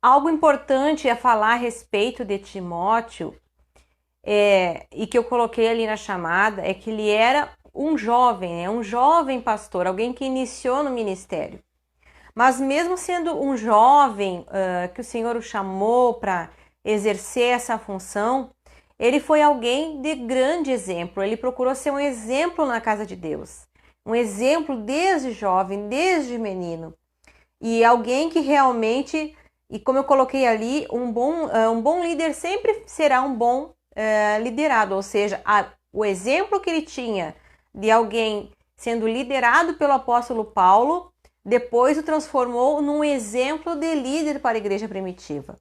Algo importante a falar a respeito de Timóteo, e que eu coloquei ali na chamada, é que ele era um jovem, né? Um jovem pastor, alguém que iniciou no ministério. Mas mesmo sendo um jovem que o Senhor o chamou para exercer essa função, ele foi alguém de grande exemplo. Ele procurou ser um exemplo na casa de Deus, um exemplo desde jovem, desde menino. E alguém que realmente, e como eu coloquei ali, um bom líder sempre será um bom liderado, ou seja, o exemplo que ele tinha de alguém sendo liderado pelo apóstolo Paulo, depois o transformou num exemplo de líder para a igreja primitiva.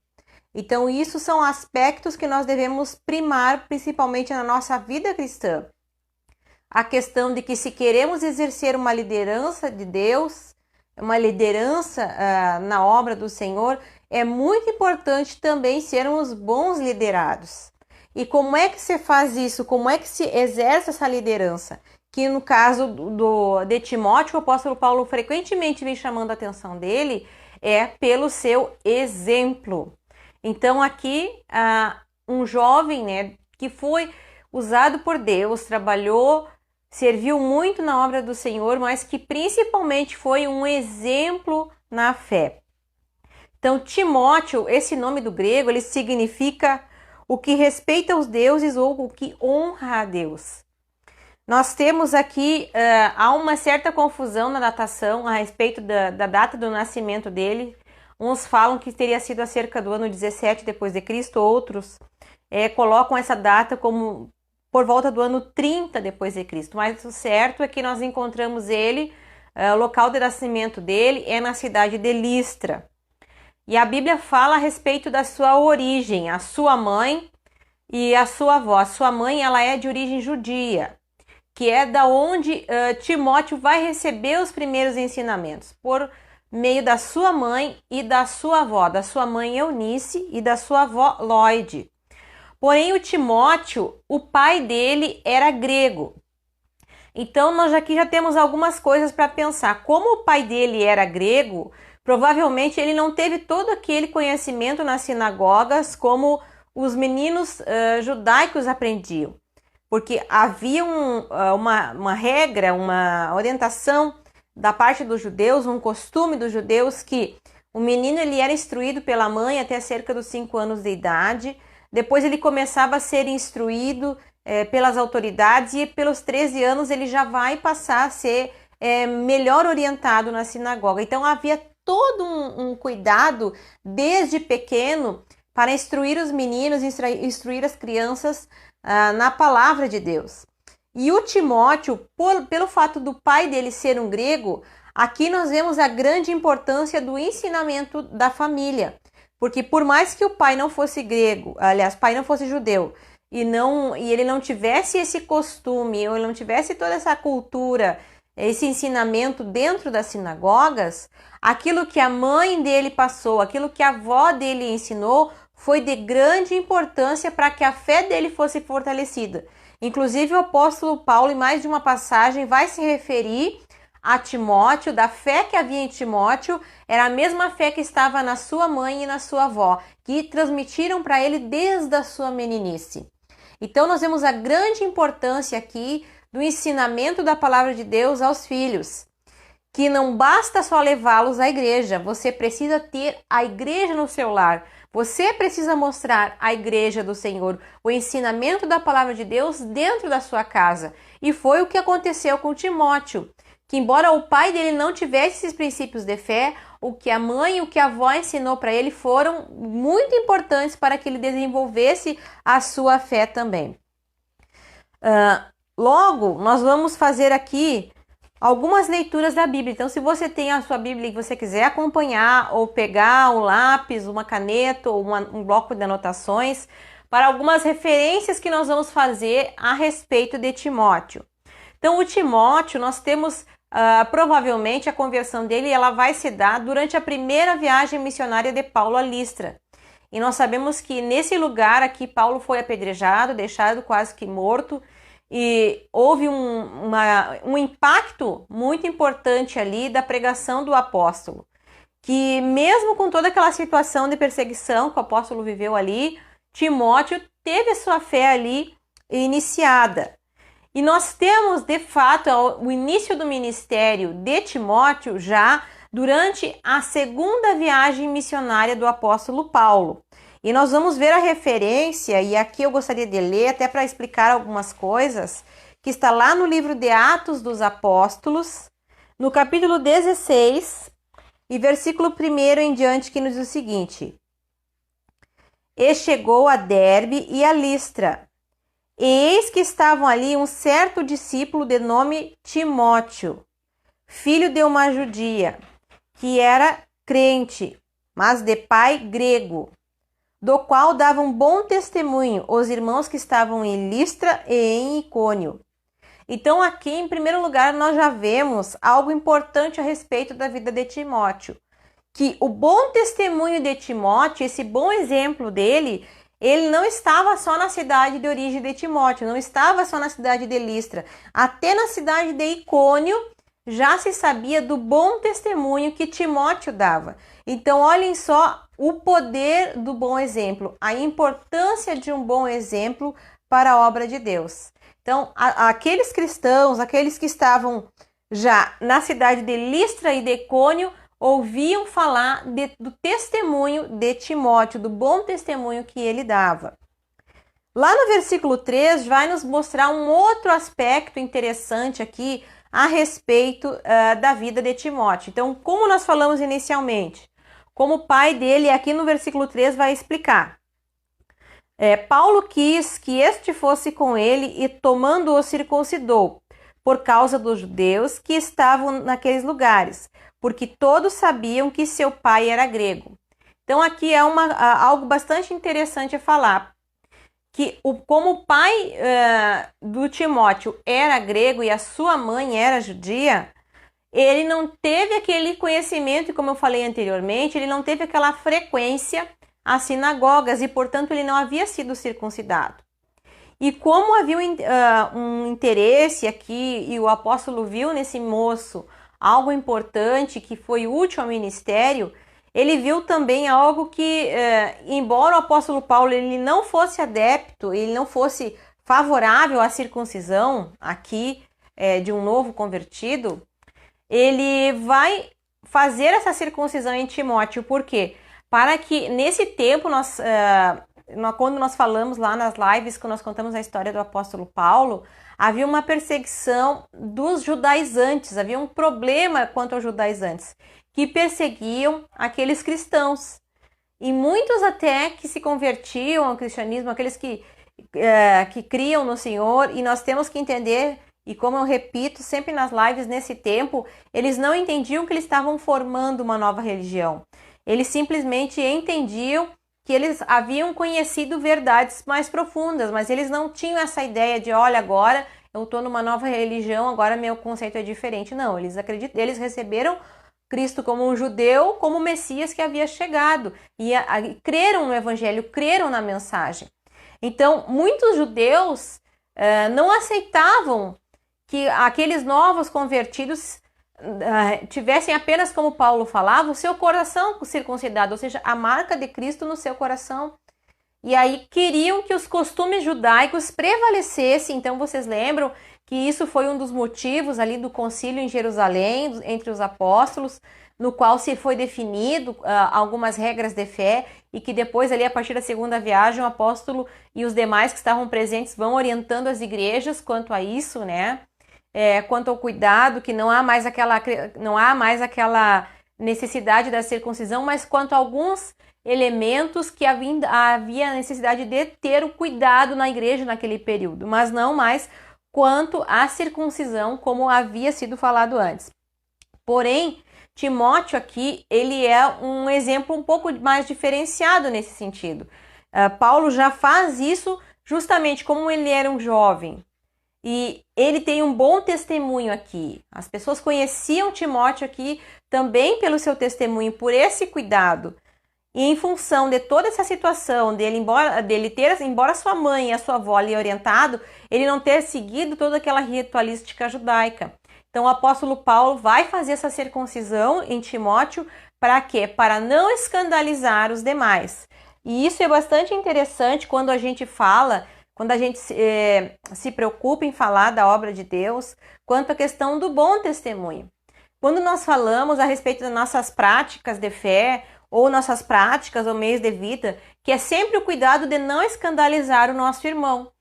Então, isso são aspectos que nós devemos primar, principalmente na nossa vida cristã. A questão de que se queremos exercer uma liderança de Deus, uma liderança na obra do Senhor, é muito importante também sermos bons liderados. E como é que se faz isso? Como é que se exerce essa liderança? Que no caso de Timóteo, o apóstolo Paulo frequentemente vem chamando a atenção dele, é pelo seu exemplo. Então aqui, um jovem, né, que foi usado por Deus, trabalhou, serviu muito na obra do Senhor, mas que principalmente foi um exemplo na fé. Então, Timóteo, esse nome do grego, ele significa o que respeita os deuses ou o que honra a Deus. Nós temos aqui, há uma certa confusão na datação a respeito da data do nascimento dele. Uns falam que teria sido acerca do ano 17 depois de Cristo, outros colocam essa data como por volta do ano 30 depois de Cristo. Mas o certo é que nós encontramos ele, o local de nascimento dele é na cidade de Listra. E a Bíblia fala a respeito da sua origem, a sua mãe e a sua avó. A sua mãe, ela é de origem judia, que é da onde Timóteo vai receber os primeiros ensinamentos, por meio da sua mãe e da sua avó, da sua mãe Eunice e da sua avó Lloyd. Porém, o Timóteo, o pai dele era grego. Então, nós aqui já temos algumas coisas para pensar. Como o pai dele era grego, provavelmente ele não teve todo aquele conhecimento nas sinagogas como os meninos judaicos aprendiam. Porque havia uma regra, uma orientação da parte dos judeus, um costume dos judeus que o menino ele era instruído pela mãe até cerca dos 5 anos de idade, depois ele começava a ser instruído pelas autoridades e pelos 13 anos ele já vai passar a ser melhor orientado na sinagoga. Então havia todo um cuidado desde pequeno para instruir os meninos, instruir as crianças na palavra de Deus. E o Timóteo, pelo fato do pai dele ser um grego, aqui nós vemos a grande importância do ensinamento da família. Porque por mais que o pai não fosse grego, aliás, o pai não fosse judeu, e ele não tivesse esse costume, ou ele não tivesse toda essa cultura, esse ensinamento dentro das sinagogas, aquilo que a mãe dele passou, aquilo que a avó dele ensinou, foi de grande importância para que a fé dele fosse fortalecida. Inclusive o apóstolo Paulo, em mais de uma passagem, vai se referir a Timóteo, da fé que havia em Timóteo, era a mesma fé que estava na sua mãe e na sua avó, que transmitiram para ele desde a sua meninice. Então nós vemos a grande importância aqui do ensinamento da palavra de Deus aos filhos, que não basta só levá-los à igreja, você precisa ter a igreja no seu lar, você precisa mostrar a igreja do Senhor, o ensinamento da palavra de Deus dentro da sua casa. E foi o que aconteceu com Timóteo, que embora o pai dele não tivesse esses princípios de fé, o que a mãe e o que a avó ensinou para ele foram muito importantes para que ele desenvolvesse a sua fé também. Logo, nós vamos fazer aqui algumas leituras da Bíblia. Então, se você tem a sua Bíblia e você quiser acompanhar ou pegar um lápis, uma caneta ou um bloco de anotações para algumas referências que nós vamos fazer a respeito de Timóteo. Então, o Timóteo, nós temos provavelmente a conversão dele ela vai se dar durante a primeira viagem missionária de Paulo a Listra. E nós sabemos que nesse lugar aqui Paulo foi apedrejado, deixado quase que morto, e houve um impacto muito importante ali da pregação do apóstolo, que mesmo com toda aquela situação de perseguição que o apóstolo viveu ali, Timóteo teve a sua fé ali iniciada. E nós temos, de fato, o início do ministério de Timóteo já durante a segunda viagem missionária do apóstolo Paulo. E nós vamos ver a referência, e aqui eu gostaria de ler até para explicar algumas coisas, que está lá no livro de Atos dos Apóstolos, no capítulo 16, e versículo 1 em diante, que nos diz o seguinte: E chegou a Derbe e a Listra, e eis que estavam ali um certo discípulo de nome Timóteo, filho de uma judia, que era crente, mas de pai grego, do qual davam bom testemunho os irmãos que estavam em Listra e em Icônio. Então aqui, em primeiro lugar, nós já vemos algo importante a respeito da vida de Timóteo, que o bom testemunho de Timóteo, esse bom exemplo dele, ele não estava só na cidade de origem de Timóteo, não estava só na cidade de Listra. Até na cidade de Icônio já se sabia do bom testemunho que Timóteo dava. Então, olhem só o poder do bom exemplo, a importância de um bom exemplo para a obra de Deus. Então, aqueles cristãos, aqueles que estavam já na cidade de Listra e de Icônio, ouviam falar do testemunho de Timóteo, do bom testemunho que ele dava. Lá no versículo 3 vai nos mostrar um outro aspecto interessante aqui a respeito da vida de Timóteo. Então, como nós falamos inicialmente, como o pai dele, aqui no versículo 3 vai explicar. Paulo quis que este fosse com ele e tomando-o circuncidou, por causa dos judeus que estavam naqueles lugares, porque todos sabiam que seu pai era grego. Então aqui é algo bastante interessante a falar, que como o pai do Timóteo era grego e a sua mãe era judia, ele não teve aquele conhecimento, e como eu falei anteriormente, ele não teve aquela frequência às sinagogas e, portanto, ele não havia sido circuncidado. E como havia um interesse aqui, e o apóstolo viu nesse moço algo importante que foi útil ao ministério, ele viu também algo que, embora o apóstolo Paulo ele não fosse adepto, ele não fosse favorável à circuncisão aqui de um novo convertido, ele vai fazer essa circuncisão em Timóteo. Por quê? Para que nesse tempo, quando nós falamos lá nas lives, que nós contamos a história do apóstolo Paulo, havia uma perseguição dos judaizantes, havia um problema quanto aos judaizantes, que perseguiam aqueles cristãos. E muitos até que se convertiam ao cristianismo, aqueles que criam no Senhor, e nós temos que entender, e como eu repito sempre nas lives nesse tempo, eles não entendiam que eles estavam formando uma nova religião. Eles simplesmente entendiam que eles haviam conhecido verdades mais profundas, mas eles não tinham essa ideia de, olha, agora eu estou numa nova religião, agora meu conceito é diferente. Não, eles receberam Cristo como um judeu, como o Messias que havia chegado, e creram no Evangelho, creram na mensagem. Então, muitos judeus não aceitavam que aqueles novos convertidos tivessem apenas, como Paulo falava, o seu coração circuncidado, ou seja, a marca de Cristo no seu coração. E aí queriam que os costumes judaicos prevalecessem. Então vocês lembram que isso foi um dos motivos ali do concílio em Jerusalém, entre os apóstolos, no qual se foi definido algumas regras de fé, e que depois ali a partir da segunda viagem o apóstolo e os demais que estavam presentes vão orientando as igrejas quanto a isso, né? Quanto ao cuidado, que não há mais aquela necessidade da circuncisão, mas quanto a alguns elementos que havia necessidade de ter o cuidado na igreja naquele período, mas não mais quanto à circuncisão, como havia sido falado antes. Porém, Timóteo aqui, ele é um exemplo um pouco mais diferenciado nesse sentido. Paulo já faz isso justamente como ele era um jovem. E ele tem um bom testemunho aqui. As pessoas conheciam Timóteo aqui também pelo seu testemunho, por esse cuidado. E em função de toda essa situação, embora sua mãe e a sua avó lhe orientado, ele não ter seguido toda aquela ritualística judaica. Então o apóstolo Paulo vai fazer essa circuncisão em Timóteo Para quê? Para não escandalizar os demais. E isso é bastante interessante quando a gente fala, quando a gente se preocupa em falar da obra de Deus, quanto à questão do bom testemunho. Quando nós falamos a respeito das nossas práticas de fé, ou nossas práticas ou meios de vida, que é sempre o cuidado de não escandalizar o nosso irmão,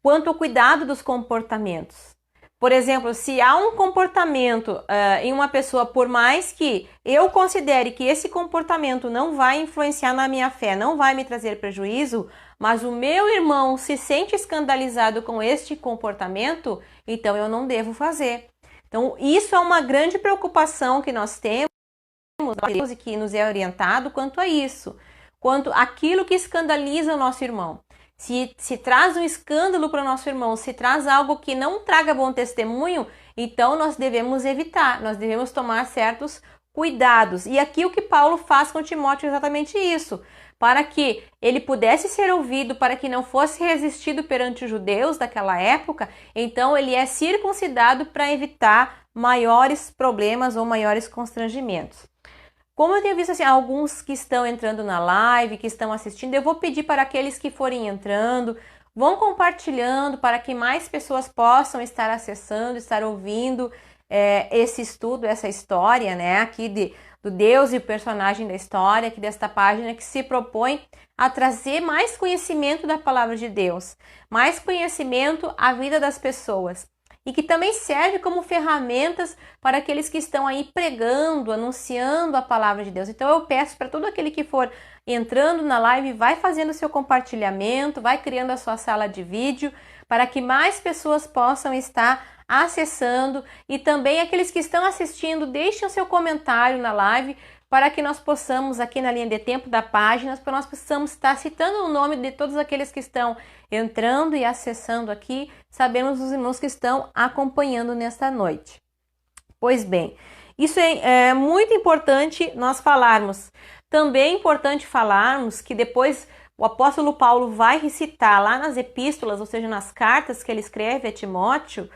quanto ao cuidado dos comportamentos. Por exemplo, se há um comportamento em uma pessoa, por mais que eu considere que esse comportamento não vai influenciar na minha fé, não vai me trazer prejuízo, mas o meu irmão se sente escandalizado com este comportamento, então eu não devo fazer. Então, isso é uma grande preocupação que nós temos e que nos é orientado quanto a isso, quanto aquilo que escandaliza o nosso irmão. Se traz um escândalo para o nosso irmão, se traz algo que não traga bom testemunho, então nós devemos evitar, nós devemos tomar certos cuidados. E aqui o que Paulo faz com Timóteo é exatamente isso, para que ele pudesse ser ouvido, para que não fosse resistido perante os judeus daquela época, então ele é circuncidado para evitar maiores problemas ou maiores constrangimentos. Como eu tenho visto assim, alguns que estão entrando na live, que estão assistindo, eu vou pedir para aqueles que forem entrando, vão compartilhando para que mais pessoas possam estar acessando, estar ouvindo esse estudo, essa história, né, aqui do Deus e o personagem da história, aqui desta página que se propõe a trazer mais conhecimento da palavra de Deus, mais conhecimento à vida das pessoas. E que também serve como ferramentas para aqueles que estão aí pregando, anunciando a palavra de Deus. Então eu peço para todo aquele que for entrando na live, vai fazendo seu compartilhamento, vai criando a sua sala de vídeo, para que mais pessoas possam estar acessando. E também aqueles que estão assistindo, deixem o seu comentário na live, para que nós possamos, aqui na linha de tempo da página, para nós possamos estar citando o nome de todos aqueles que estão entrando e acessando aqui, sabemos os irmãos que estão acompanhando nesta noite. Pois bem, isso é muito importante nós falarmos. Também é importante falarmos que depois o apóstolo Paulo vai recitar lá nas epístolas, ou seja, nas cartas que ele escreve a Timóteo,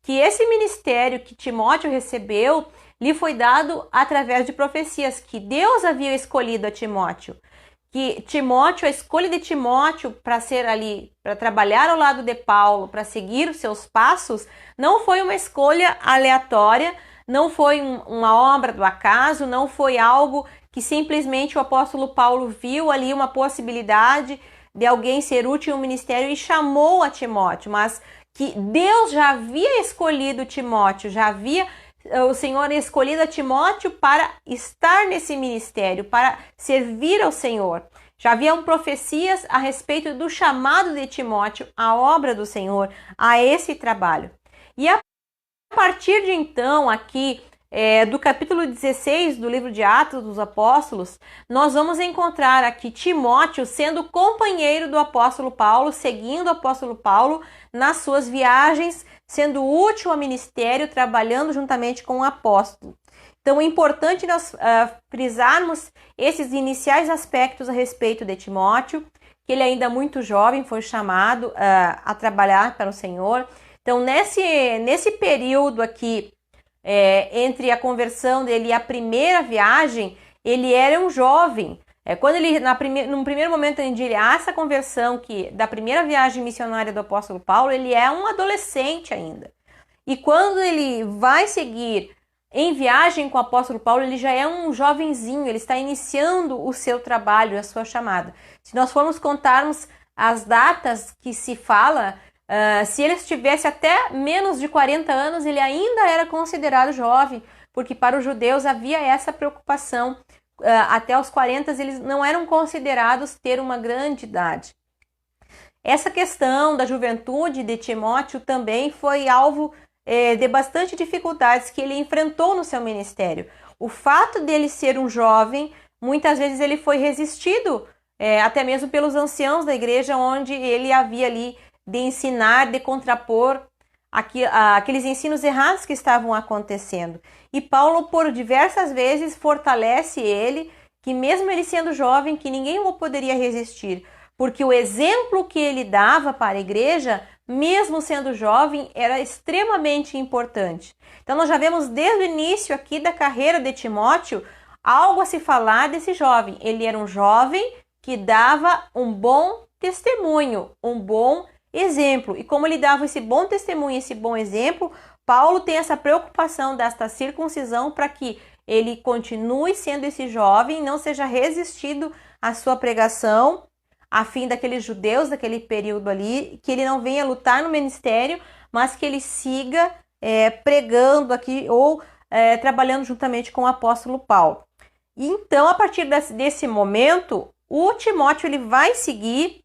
que esse ministério que Timóteo recebeu lhe foi dado através de profecias, que Deus havia escolhido a Timóteo. Que Timóteo, a escolha de Timóteo para ser ali, para trabalhar ao lado de Paulo, para seguir os seus passos, não foi uma escolha aleatória, não foi uma obra do acaso, não foi algo que simplesmente o apóstolo Paulo viu ali uma possibilidade de alguém ser útil no ministério e chamou a Timóteo, mas que Deus já havia escolhido Timóteo, o Senhor escolhido a Timóteo para estar nesse ministério, para servir ao Senhor. Já haviam profecias a respeito do chamado de Timóteo, à obra do Senhor, a esse trabalho. E a partir de então, aqui do capítulo 16 do livro de Atos dos Apóstolos, nós vamos encontrar aqui Timóteo sendo companheiro do apóstolo Paulo, seguindo o apóstolo Paulo nas suas viagens, sendo útil ao ministério, trabalhando juntamente com o apóstolo. Então é importante nós frisarmos esses iniciais aspectos a respeito de Timóteo, que ele ainda muito jovem foi chamado a trabalhar para o Senhor. Então nesse período aqui, entre a conversão dele e a primeira viagem, ele era um jovem. Quando ele, num primeiro momento de essa conversão da primeira viagem missionária do apóstolo Paulo, ele é um adolescente ainda. E quando ele vai seguir em viagem com o apóstolo Paulo, ele já é um jovenzinho, ele está iniciando o seu trabalho, a sua chamada. Se nós formos contarmos as datas que se fala, se ele estivesse até menos de 40 anos, ele ainda era considerado jovem, porque para os judeus havia essa preocupação. Até os 40 eles não eram considerados ter uma grande idade. Essa questão da juventude de Timóteo também foi alvo de bastante dificuldades que ele enfrentou no seu ministério. O fato dele ser um jovem, muitas vezes ele foi resistido, até mesmo pelos anciãos da igreja, onde ele havia ali de ensinar, de contrapor aqueles ensinos errados que estavam acontecendo. E Paulo, por diversas vezes, fortalece ele, que mesmo ele sendo jovem, que ninguém o poderia resistir, porque o exemplo que ele dava para a igreja, mesmo sendo jovem, era extremamente importante. Então nós já vemos desde o início aqui da carreira de Timóteo algo a se falar desse jovem. Ele era um jovem que dava um bom testemunho, um bom exemplo. E como ele dava esse bom testemunho, esse bom exemplo, Paulo tem essa preocupação desta circuncisão para que ele continue sendo esse jovem, não seja resistido à sua pregação, a fim daqueles judeus daquele período ali, que ele não venha lutar no ministério, mas que ele siga pregando aqui ou trabalhando juntamente com o apóstolo Paulo. E então, a partir desse momento, o Timóteo ele vai seguir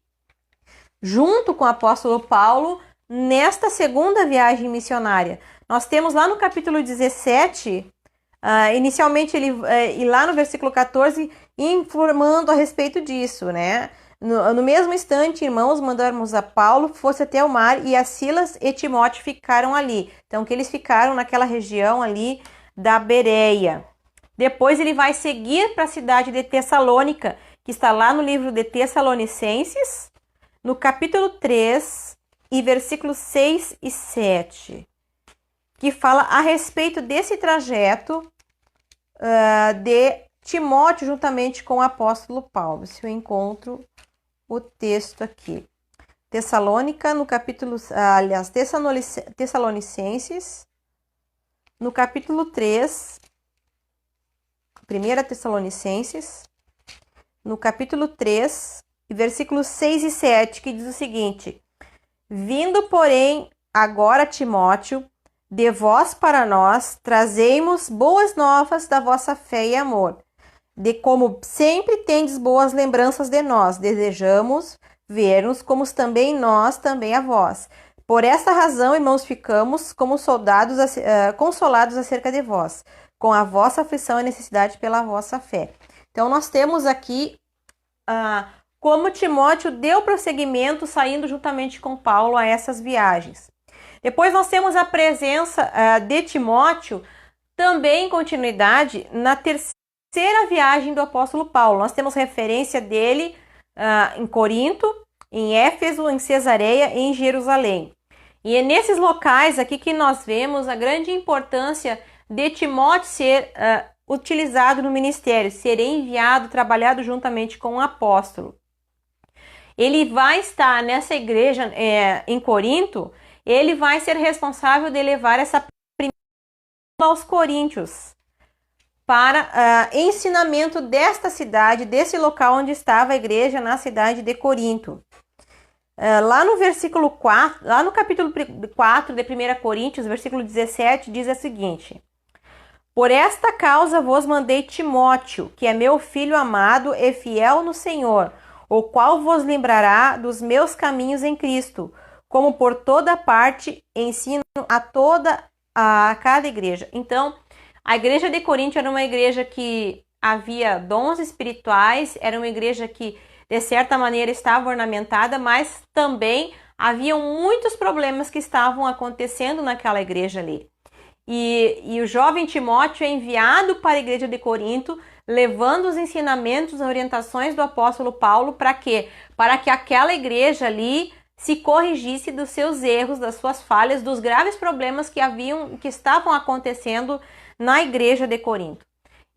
junto com o apóstolo Paulo nesta segunda viagem missionária. Nós temos lá no capítulo 17, inicialmente e lá no versículo 14, informando a respeito disso, né? No mesmo instante, irmãos, mandamos a Paulo, fosse até o mar, e a Silas e Timóteo ficaram ali. Então, que eles ficaram naquela região ali da Bereia. Depois ele vai seguir para a cidade de Tessalônica, que está lá no livro de Tessalonicenses, no capítulo 3, e versículos 6 e 7, que fala a respeito desse trajeto de Timóteo juntamente com o apóstolo Paulo. Se eu encontro o texto aqui. Tessalônica, no capítulo, Tessalonicenses, no capítulo 3, 1 Tessalonicenses, no capítulo 3, versículos 6 e 7, que diz o seguinte: vindo, porém, agora Timóteo, de vós para nós, trazemos boas novas da vossa fé e amor, de como sempre tendes boas lembranças de nós, desejamos ver-nos como também nós também a vós. Por esta razão, irmãos, ficamos como soldados consolados acerca de vós, com a vossa aflição e necessidade pela vossa fé. Então, nós temos aqui como Timóteo deu prosseguimento, saindo juntamente com Paulo a essas viagens. Depois nós temos a presença de Timóteo, também em continuidade, na terceira viagem do apóstolo Paulo. Nós temos referência dele em Corinto, em Éfeso, em Cesareia e em Jerusalém. E é nesses locais aqui que nós vemos a grande importância de Timóteo ser utilizado no ministério, ser enviado, trabalhado juntamente com o apóstolo. Ele vai estar nessa igreja em Corinto, ele vai ser responsável de levar essa primeira aos coríntios para ensinamento desta cidade, desse local onde estava a igreja, na cidade de Corinto. Lá no versículo 4, lá no capítulo 4 de 1 Coríntios, versículo 17, diz o seguinte: por esta causa vos mandei Timóteo, que é meu filho amado e fiel no Senhor, o qual vos lembrará dos meus caminhos em Cristo, como por toda parte ensino a cada igreja. Então, a igreja de Corinto era uma igreja que havia dons espirituais, era uma igreja que, de certa maneira, estava ornamentada, mas também haviam muitos problemas que estavam acontecendo naquela igreja ali. E o jovem Timóteo é enviado para a igreja de Corinto, levando os ensinamentos, as orientações do apóstolo Paulo, para quê? Para que aquela igreja ali se corrigisse dos seus erros, das suas falhas, dos graves problemas que estavam acontecendo na igreja de Corinto.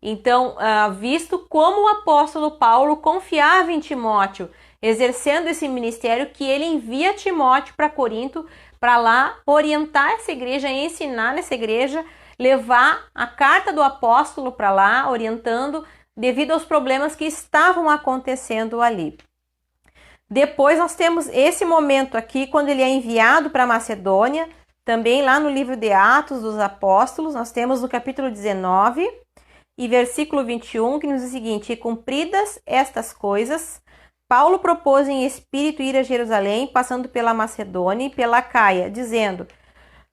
Então, visto como o apóstolo Paulo confiava em Timóteo, exercendo esse ministério, que ele envia Timóteo para Corinto, para lá orientar essa igreja, ensinar nessa igreja, levar a carta do apóstolo para lá, orientando, devido aos problemas que estavam acontecendo ali. Depois nós temos esse momento aqui, quando ele é enviado para Macedônia, também lá no livro de Atos dos Apóstolos, nós temos no capítulo 19 e versículo 21, que nos diz o seguinte: e cumpridas estas coisas, Paulo propôs em espírito ir a Jerusalém, passando pela Macedônia e pela Acaia, dizendo: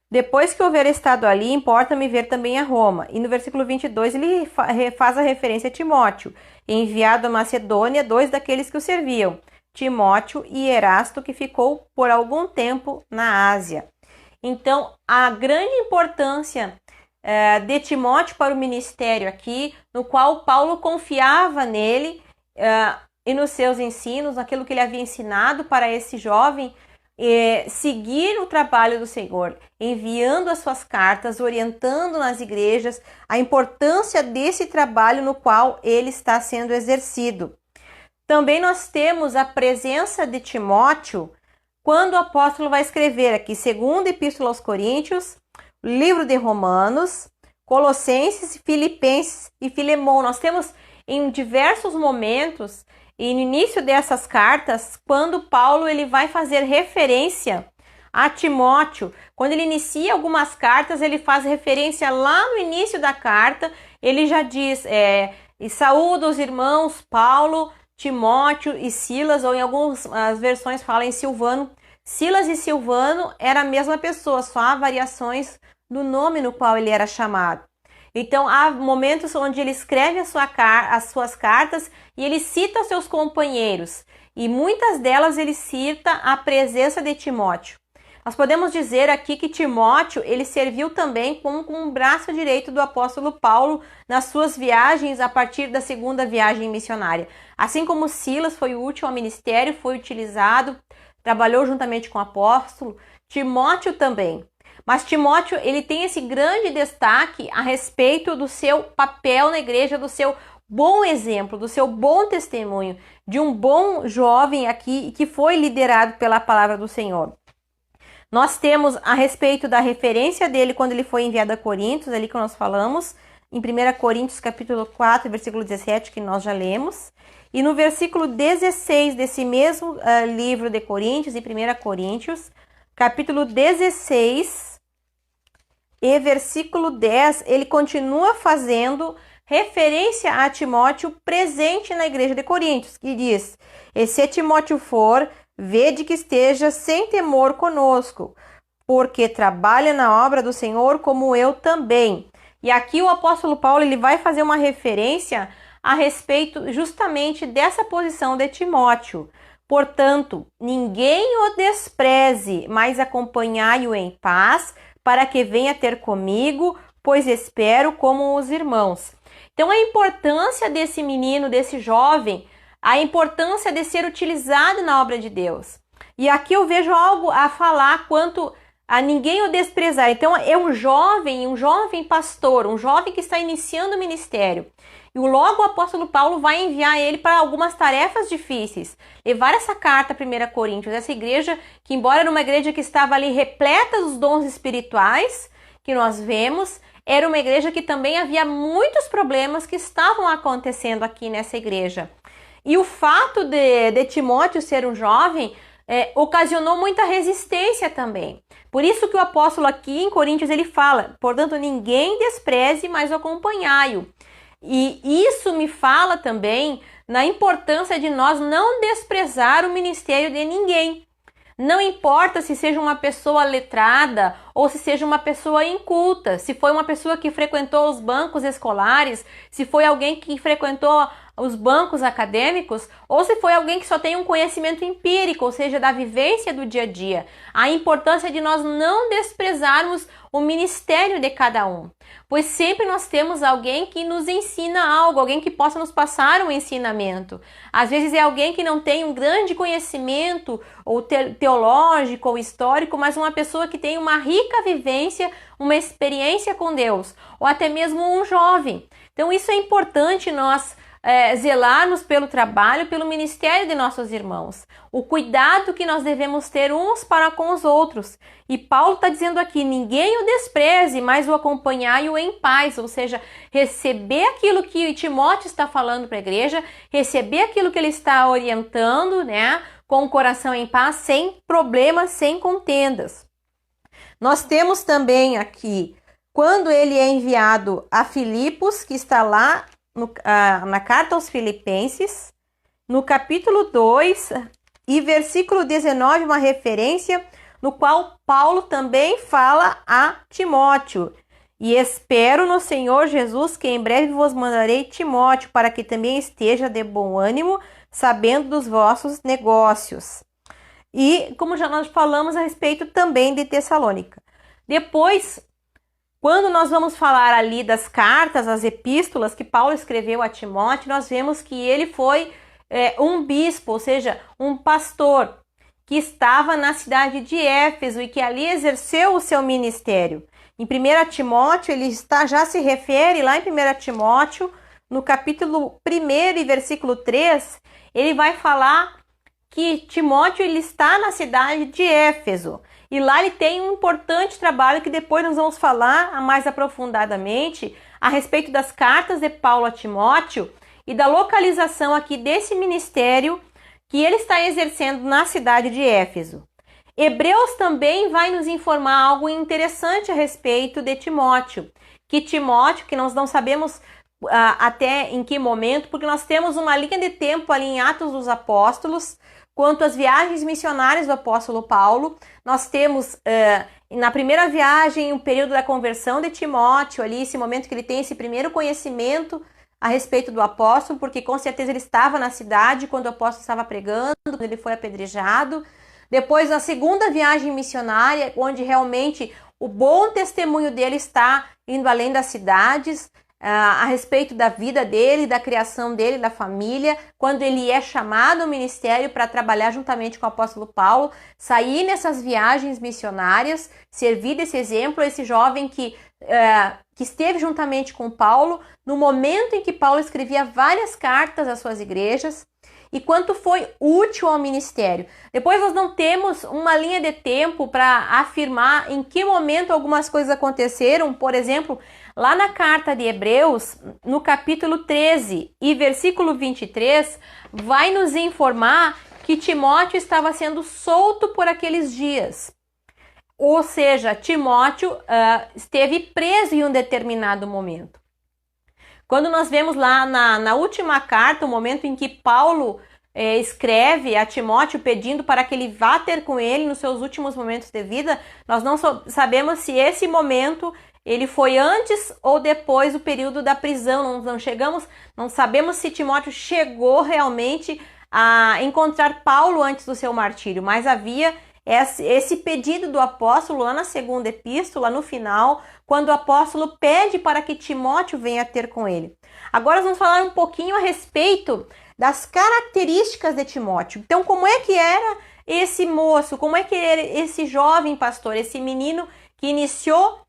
depois que houver estado ali, importa-me ver também a Roma. E no versículo 22 ele faz a referência a Timóteo, enviado a Macedônia, dois daqueles que o serviam, Timóteo e Erasto, que ficou por algum tempo na Ásia. Então, a grande importância de Timóteo para o ministério aqui, no qual Paulo confiava nele e nos seus ensinos, naquilo que ele havia ensinado para esse jovem, seguir o trabalho do Senhor, enviando as suas cartas, orientando nas igrejas a importância desse trabalho no qual ele está sendo exercido. Também nós temos a presença de Timóteo quando o apóstolo vai escrever aqui, segunda Epístola aos Coríntios, livro de Romanos, Colossenses, Filipenses e Filemão. Nós temos em diversos momentos, e no início dessas cartas, quando Paulo ele vai fazer referência a Timóteo. Quando ele inicia algumas cartas, ele faz referência lá no início da carta, ele já diz, e saúda os irmãos Paulo, Timóteo e Silas, ou em algumas versões fala em Silvano. Silas e Silvano era a mesma pessoa, só há variações do nome no qual ele era chamado. Então há momentos onde ele escreve as suas cartas e ele cita os seus companheiros, e muitas delas ele cita a presença de Timóteo. Nós podemos dizer aqui que Timóteo ele serviu também como um braço direito do apóstolo Paulo nas suas viagens a partir da segunda viagem missionária. Assim como Silas foi útil ao ministério, foi utilizado, trabalhou juntamente com o apóstolo, Timóteo também. Mas Timóteo ele tem esse grande destaque a respeito do seu papel na igreja, do seu bom exemplo, do seu bom testemunho, de um bom jovem aqui que foi liderado pela palavra do Senhor. Nós temos a respeito da referência dele quando ele foi enviado a Coríntios, ali que nós falamos, em 1 Coríntios capítulo 4, versículo 17, que nós já lemos. E no versículo 16 desse mesmo livro de Coríntios, em 1 Coríntios, capítulo 16 e versículo 10, ele continua fazendo referência a Timóteo presente na igreja de Coríntios, que diz: e se Timóteo for, vede que esteja sem temor conosco, porque trabalha na obra do Senhor como eu também. E aqui o apóstolo Paulo ele vai fazer uma referência a respeito justamente dessa posição de Timóteo. Portanto, ninguém o despreze, mas acompanhai-o em paz, para que venha ter comigo, pois espero como os irmãos. Então, a importância desse menino, desse jovem, a importância de ser utilizado na obra de Deus. E aqui eu vejo algo a falar quanto a ninguém o desprezar. Então, é um jovem pastor, um jovem que está iniciando o ministério. E logo o apóstolo Paulo vai enviar ele para algumas tarefas difíceis. Levar essa carta a 1 Coríntios, essa igreja que, embora era uma igreja que estava ali repleta dos dons espirituais, que nós vemos, era uma igreja que também havia muitos problemas que estavam acontecendo aqui nessa igreja. E o fato de Timóteo ser um jovem ocasionou muita resistência também. Por isso que o apóstolo aqui em Coríntios ele fala: portanto, ninguém despreze, mas acompanhai-o. E isso me fala também na importância de nós não desprezar o ministério de ninguém. Não importa se seja uma pessoa letrada ou se seja uma pessoa inculta, se foi uma pessoa que frequentou os bancos escolares, se foi alguém que frequentou os bancos acadêmicos, ou se foi alguém que só tem um conhecimento empírico, ou seja, da vivência do dia a dia. A importância de nós não desprezarmos o ministério de cada um, pois sempre nós temos alguém que nos ensina algo, alguém que possa nos passar um ensinamento. Às vezes é alguém que não tem um grande conhecimento ou teológico ou histórico, mas uma pessoa que tem uma rica vivência, uma experiência com Deus, ou até mesmo um jovem. Então isso é importante nós zelarmos pelo trabalho, pelo ministério de nossos irmãos. O cuidado que nós devemos ter uns para com os outros. E Paulo está dizendo aqui: ninguém o despreze, mas o acompanhai-o em paz. Ou seja, receber aquilo que Timóteo está falando para a igreja, receber aquilo que ele está orientando, né, com o coração em paz, sem problemas, sem contendas. Nós temos também aqui, quando ele é enviado a Filipos, que está lá na carta aos Filipenses, no capítulo 2 e versículo 19, uma referência no qual Paulo também fala a Timóteo: e espero no Senhor Jesus que em breve vos mandarei Timóteo, para que também esteja de bom ânimo, sabendo dos vossos negócios. E como já nós falamos a respeito também de Tessalônica. Depois, quando nós vamos falar ali das cartas, as epístolas que Paulo escreveu a Timóteo, nós vemos que ele foi um bispo, ou seja, um pastor. que estava na cidade de Éfeso e que ali exerceu o seu ministério. Em 1 Timóteo, já se refere lá em 1 Timóteo, no capítulo 1 e versículo 3, ele vai falar que Timóteo ele está na cidade de Éfeso. E lá ele tem um importante trabalho que depois nós vamos falar mais aprofundadamente a respeito das cartas de Paulo a Timóteo e da localização aqui desse ministério que ele está exercendo na cidade de Éfeso. Hebreus também vai nos informar algo interessante a respeito de Timóteo. Que nós não sabemos até em que momento, porque nós temos uma linha de tempo ali em Atos dos Apóstolos, quanto às viagens missionárias do apóstolo Paulo. Nós temos na primeira viagem o período da conversão de Timóteo, ali esse momento que ele tem esse primeiro conhecimento a respeito do apóstolo, porque com certeza ele estava na cidade quando o apóstolo estava pregando, quando ele foi apedrejado. Depois, na segunda viagem missionária, onde realmente o bom testemunho dele está indo além das cidades, a respeito da vida dele, da criação dele, da família, quando ele é chamado ao ministério para trabalhar juntamente com o apóstolo Paulo, sair nessas viagens missionárias, servir desse exemplo, esse jovem que esteve juntamente com Paulo, no momento em que Paulo escrevia várias cartas às suas igrejas, e quanto foi útil ao ministério. Depois nós não temos uma linha de tempo para afirmar em que momento algumas coisas aconteceram. Por exemplo, lá na carta de Hebreus, no capítulo 13 e versículo 23, vai nos informar que Timóteo estava sendo solto por aqueles dias. Ou seja, Timóteo esteve preso em um determinado momento. Quando nós vemos lá na última carta, o momento em que Paulo escreve a Timóteo pedindo para que ele vá ter com ele nos seus últimos momentos de vida, nós não sabemos se esse momento ele foi antes ou depois do período da prisão. Não sabemos se Timóteo chegou realmente a encontrar Paulo antes do seu martírio, mas havia esse pedido do apóstolo lá na segunda epístola, no final, quando o apóstolo pede para que Timóteo venha ter com ele. Agora nós vamos falar um pouquinho a respeito das características de Timóteo. Então, como é que era esse moço, como é que era esse jovem pastor, esse menino que iniciou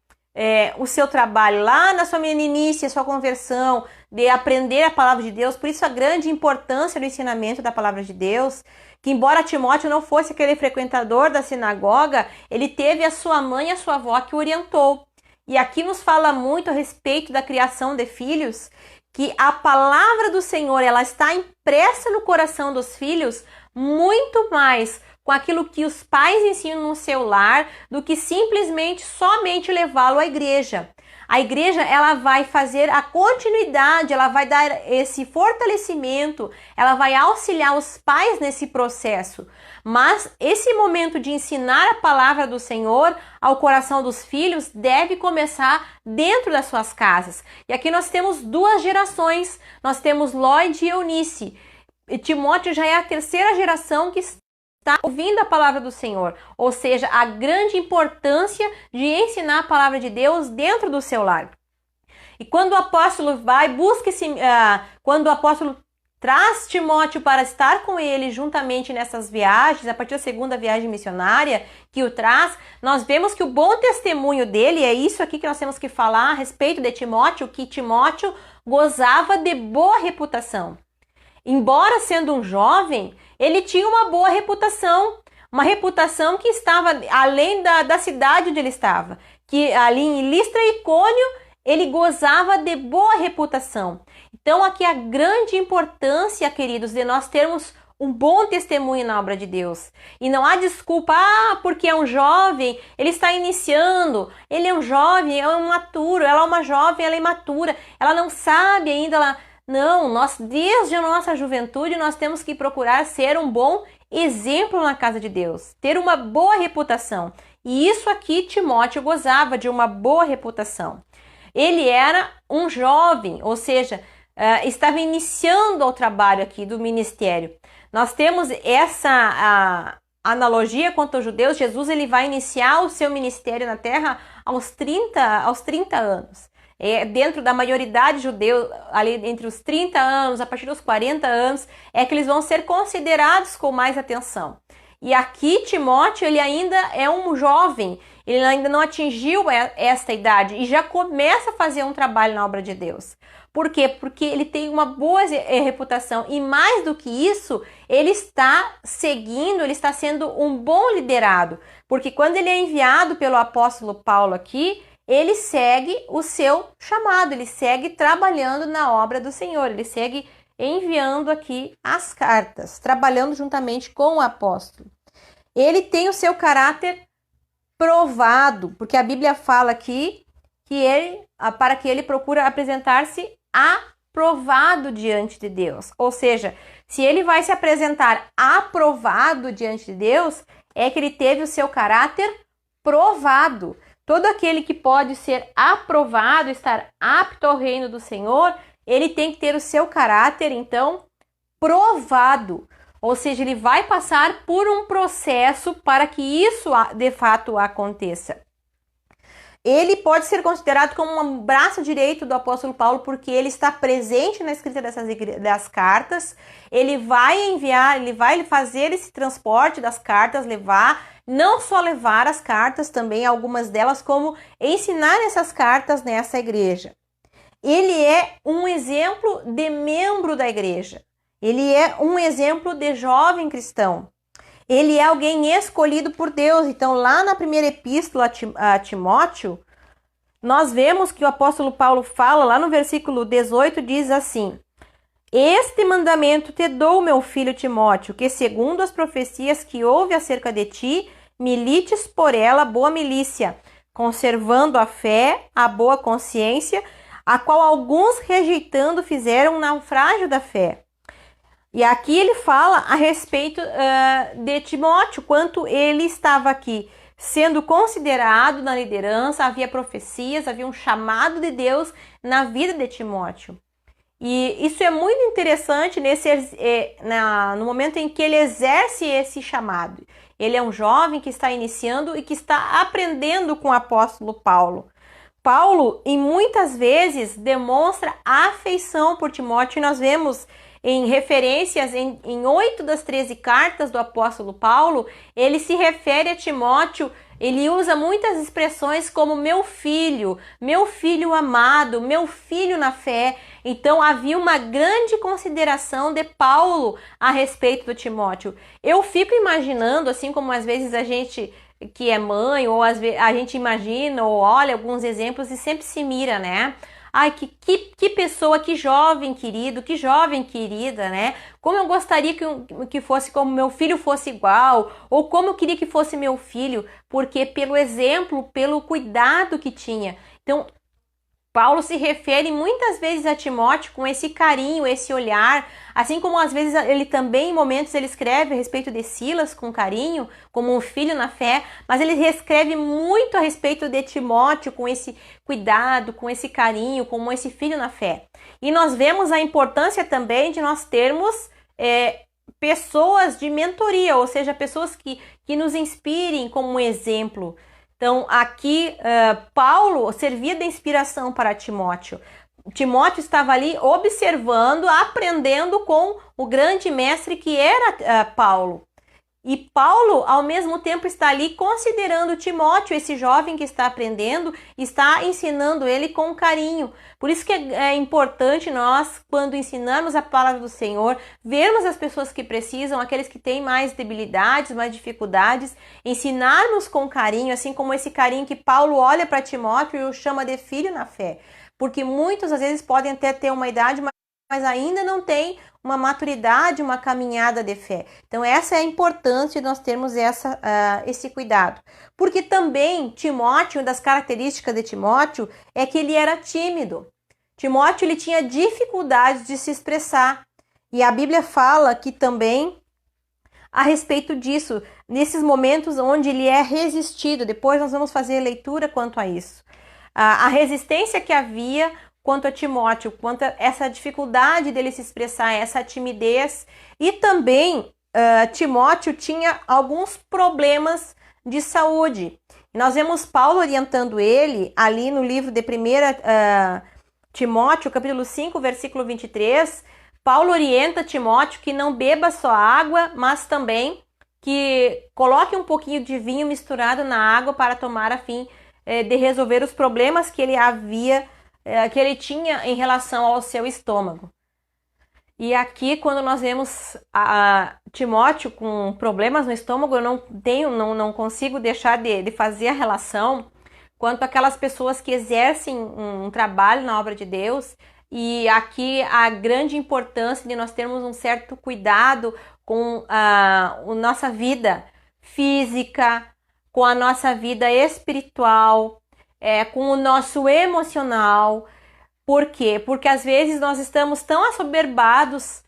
o seu trabalho lá na sua meninice, a sua conversão, de aprender a palavra de Deus. Por isso a grande importância do ensinamento da palavra de Deus, que embora Timóteo não fosse aquele frequentador da sinagoga, ele teve a sua mãe e a sua avó que o orientou. E aqui nos fala muito a respeito da criação de filhos, que a palavra do Senhor ela está impressa no coração dos filhos muito mais com aquilo que os pais ensinam no seu lar do que simplesmente somente levá-lo à igreja. A igreja ela vai fazer a continuidade, ela vai dar esse fortalecimento, ela vai auxiliar os pais nesse processo. Mas esse momento de ensinar a palavra do Senhor ao coração dos filhos deve começar dentro das suas casas. E aqui nós temos duas gerações, nós temos Lloyd e Eunice. E Timóteo já é a terceira geração que está ouvindo a palavra do Senhor, ou seja, a grande importância de ensinar a palavra de Deus dentro do seu lar. E quando o apóstolo quando o apóstolo traz Timóteo para estar com ele juntamente nessas viagens, a partir da segunda viagem missionária que o traz, nós vemos que o bom testemunho dele, é isso aqui que nós temos que falar a respeito de Timóteo, que Timóteo gozava de boa reputação. Embora sendo um jovem, ele tinha uma boa reputação, uma reputação que estava além da cidade onde ele estava, que ali em Listra e Icônio ele gozava de boa reputação. Então aqui a grande importância, queridos, de nós termos um bom testemunho na obra de Deus. E não há desculpa, porque é um jovem, ele está iniciando, ele é um jovem, é um imaturo, ela é uma jovem, ela é imatura, ela não sabe ainda, Não, nós desde a nossa juventude nós temos que procurar ser um bom exemplo na casa de Deus, ter uma boa reputação. E isso aqui Timóteo gozava de uma boa reputação. Ele era um jovem, ou seja, estava iniciando o trabalho aqui do ministério. Nós temos essa analogia quanto aos judeus. Jesus ele vai iniciar o seu ministério na terra aos 30 anos. Dentro da maioridade judeu, ali entre os 30 anos, a partir dos 40 anos, é que eles vão ser considerados com mais atenção. E aqui Timóteo, ele ainda é um jovem, ele ainda não atingiu esta idade e já começa a fazer um trabalho na obra de Deus. Por quê? Porque ele tem uma boa reputação e mais do que isso, ele está seguindo, ele está sendo um bom liderado. Porque quando ele é enviado pelo apóstolo Paulo aqui, ele segue o seu chamado, ele segue trabalhando na obra do Senhor, ele segue enviando aqui as cartas, trabalhando juntamente com o apóstolo. Ele tem o seu caráter provado, porque a Bíblia fala aqui que para que ele procura apresentar-se aprovado diante de Deus. Ou seja, se ele vai se apresentar aprovado diante de Deus, é que ele teve o seu caráter provado. Todo aquele que pode ser aprovado, estar apto ao reino do Senhor, ele tem que ter o seu caráter, então, provado. Ou seja, ele vai passar por um processo para que isso de fato aconteça. Ele pode ser considerado como um braço direito do apóstolo Paulo, porque ele está presente na escrita das cartas, ele vai enviar, ele vai fazer esse transporte das cartas, não só levar as cartas, também algumas delas, como ensinar essas cartas nessa igreja. Ele é um exemplo de membro da igreja, ele é um exemplo de jovem cristão. Ele é alguém escolhido por Deus. Então, lá na primeira epístola a Timóteo, nós vemos que o apóstolo Paulo fala, lá no versículo 18, diz assim: este mandamento te dou, meu filho Timóteo, que segundo as profecias que houve acerca de ti, milites por ela boa milícia, conservando a fé, a boa consciência, a qual alguns rejeitando fizeram naufrágio da fé. E aqui ele fala a respeito de Timóteo, quanto ele estava aqui sendo considerado na liderança, havia profecias, havia um chamado de Deus na vida de Timóteo. E isso é muito interessante no momento em que ele exerce esse chamado. Ele é um jovem que está iniciando e que está aprendendo com o apóstolo Paulo. Paulo, em muitas vezes, demonstra afeição por Timóteo, e nós vemos em referências em 8 das 13 cartas do apóstolo Paulo, ele se refere a Timóteo, ele usa muitas expressões como meu filho amado, meu filho na fé. Então havia uma grande consideração de Paulo a respeito do Timóteo. Eu fico imaginando, assim como às vezes a gente que é mãe, ou às vezes a gente imagina ou olha alguns exemplos e sempre se mira, né? Ai, que pessoa, que jovem querido, que jovem querida, né? Como eu gostaria que fosse como meu filho fosse igual, ou como eu queria que fosse meu filho, porque pelo exemplo, pelo cuidado que tinha. Então, Paulo se refere muitas vezes a Timóteo com esse carinho, esse olhar, assim como às vezes ele também, em momentos, ele escreve a respeito de Silas com carinho, como um filho na fé, mas ele escreve muito a respeito de Timóteo com esse cuidado, com esse carinho, como esse filho na fé. E nós vemos a importância também de nós termos pessoas de mentoria, ou seja, pessoas que nos inspirem como um exemplo. Então, aqui, Paulo servia de inspiração para Timóteo. Timóteo estava ali observando, aprendendo com o grande mestre que era Paulo. E Paulo, ao mesmo tempo, está ali considerando Timóteo, esse jovem que está aprendendo, está ensinando ele com carinho. Por isso que é importante nós, quando ensinamos a palavra do Senhor, vermos as pessoas que precisam, aqueles que têm mais debilidades, mais dificuldades, ensinarmos com carinho, assim como esse carinho que Paulo olha para Timóteo e o chama de filho na fé. Porque muitos, às vezes, podem até ter uma idade, mas ainda não tem uma maturidade, uma caminhada de fé. Então, essa é a importância de nós termos esse cuidado. Porque também Timóteo, uma das características de Timóteo é que ele era tímido. Timóteo, ele tinha dificuldade de se expressar. E a Bíblia fala que também a respeito disso, nesses momentos onde ele é resistido. Depois nós vamos fazer leitura quanto a isso. A resistência que havia quanto a Timóteo, quanto a essa dificuldade dele se expressar, essa timidez. E também Timóteo tinha alguns problemas de saúde. Nós vemos Paulo orientando ele ali no livro de 1 Timóteo, capítulo 5, versículo 23. Paulo orienta Timóteo que não beba só água, mas também que coloque um pouquinho de vinho misturado na água para tomar a fim de resolver os problemas que que ele tinha em relação ao seu estômago. E aqui, quando nós vemos Timóteo com problemas no estômago, eu não consigo deixar de fazer a relação quanto àquelas pessoas que exercem um trabalho na obra de Deus. E aqui a grande importância de nós termos um certo cuidado com a nossa vida física, com a nossa vida espiritual, com o nosso emocional. Por quê? Porque às vezes nós estamos tão assoberbados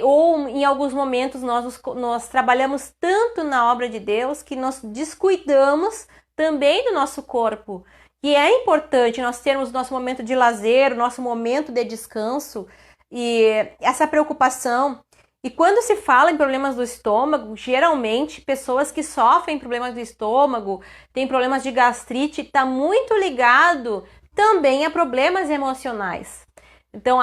ou em alguns momentos nós trabalhamos tanto na obra de Deus que nós descuidamos também do nosso corpo. E é importante nós termos nosso momento de lazer, nosso momento de descanso e essa preocupação. E quando se fala em problemas do estômago, geralmente pessoas que sofrem problemas do estômago, têm problemas de gastrite, está muito ligado também a problemas emocionais. Então,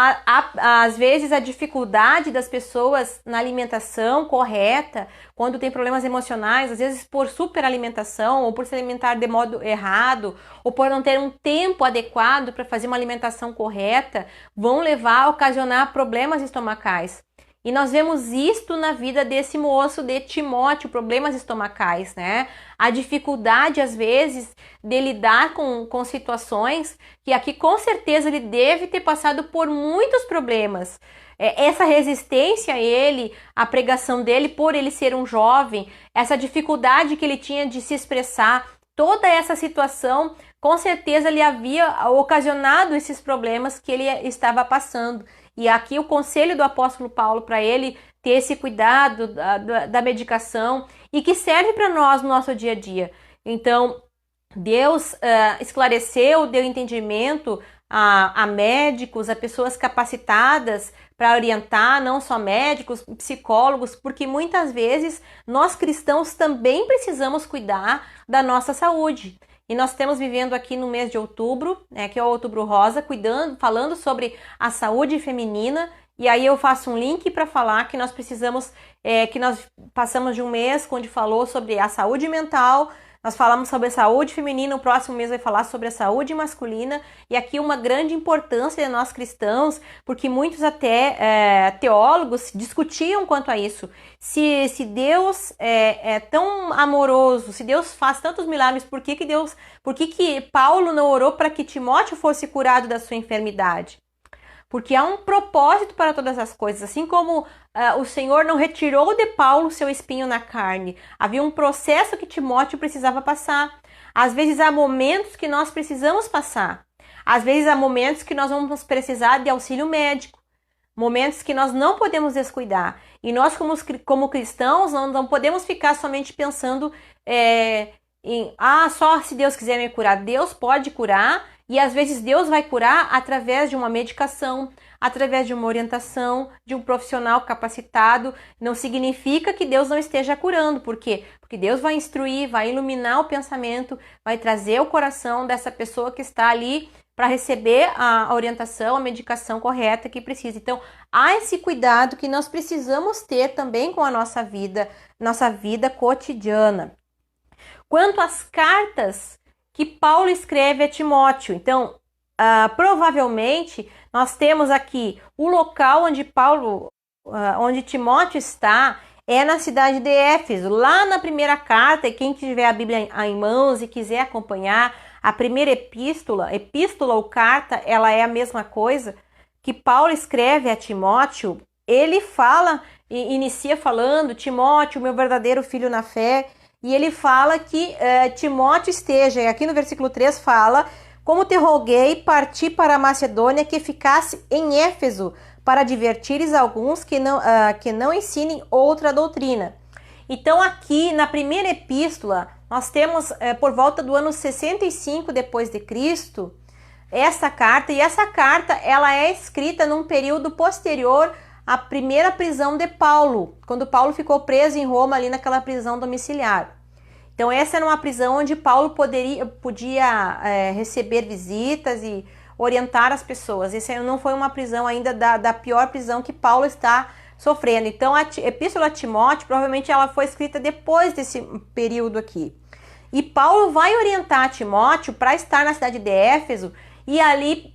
às vezes, a dificuldade das pessoas na alimentação correta, quando tem problemas emocionais, às vezes por superalimentação, ou por se alimentar de modo errado, ou por não ter um tempo adequado para fazer uma alimentação correta, vão levar a ocasionar problemas estomacais. E nós vemos isto na vida desse moço de Timóteo, problemas estomacais, né? A dificuldade, às vezes, de lidar com situações que aqui, com certeza, ele deve ter passado por muitos problemas. Essa resistência a ele, a pregação dele, por ele ser um jovem, essa dificuldade que ele tinha de se expressar, toda essa situação, com certeza, lhe havia ocasionado esses problemas que ele estava passando. E aqui o conselho do apóstolo Paulo para ele ter esse cuidado da medicação e que serve para nós no nosso dia a dia. Então, Deus esclareceu, deu entendimento a médicos, a pessoas capacitadas para orientar, não só médicos, psicólogos, porque muitas vezes nós cristãos também precisamos cuidar da nossa saúde. E nós estamos vivendo aqui no mês de outubro, que é o Outubro Rosa, falando sobre a saúde feminina. E aí eu faço um link para falar que nós precisamos, que nós passamos de um mês onde falou sobre a saúde mental, nós falamos sobre a saúde feminina, o próximo mês vai falar sobre a saúde masculina. E aqui uma grande importância de nós cristãos, porque muitos até teólogos discutiam quanto a isso. Se Deus é tão amoroso, se Deus faz tantos milagres, por que Paulo não orou para que Timóteo fosse curado da sua enfermidade? Porque há um propósito para todas as coisas. Assim como o Senhor não retirou de Paulo seu espinho na carne, havia um processo que Timóteo precisava passar. Às vezes há momentos que nós precisamos passar. Às vezes há momentos que nós vamos precisar de auxílio médico. Momentos que nós não podemos descuidar. E nós, como cristãos, não podemos ficar somente pensando só se Deus quiser me curar. Deus pode curar. E às vezes Deus vai curar através de uma medicação, através de uma orientação, de um profissional capacitado. Não significa que Deus não esteja curando. Por quê? Porque Deus vai instruir, vai iluminar o pensamento, vai trazer o coração dessa pessoa que está ali para receber a orientação, a medicação correta que precisa. Então, há esse cuidado que nós precisamos ter também com a nossa vida cotidiana. Quanto às cartas que Paulo escreve a Timóteo. Então, provavelmente, nós temos aqui o local onde Timóteo está, é na cidade de Éfeso, lá na primeira carta, e quem tiver a Bíblia em mãos e quiser acompanhar, a primeira epístola ou carta, ela é a mesma coisa, que Paulo escreve a Timóteo. Ele inicia falando, Timóteo, meu verdadeiro filho na fé. E ele fala que Timóteo esteja, e aqui no versículo 3 fala, como te roguei, parti para a Macedônia, que ficasse em Éfeso, para advertires alguns que não ensinem outra doutrina. Então aqui na primeira epístola, nós temos por volta do ano 65 depois de Cristo, essa carta, e essa carta ela é escrita num período posterior a primeira prisão de Paulo, quando Paulo ficou preso em Roma, ali naquela prisão domiciliar. Então essa era uma prisão onde Paulo podia receber visitas e orientar as pessoas. Essa não foi uma prisão ainda da pior prisão que Paulo está sofrendo. Então, a Epístola a Timóteo, provavelmente ela foi escrita depois desse período aqui. E Paulo vai orientar Timóteo para estar na cidade de Éfeso, e ali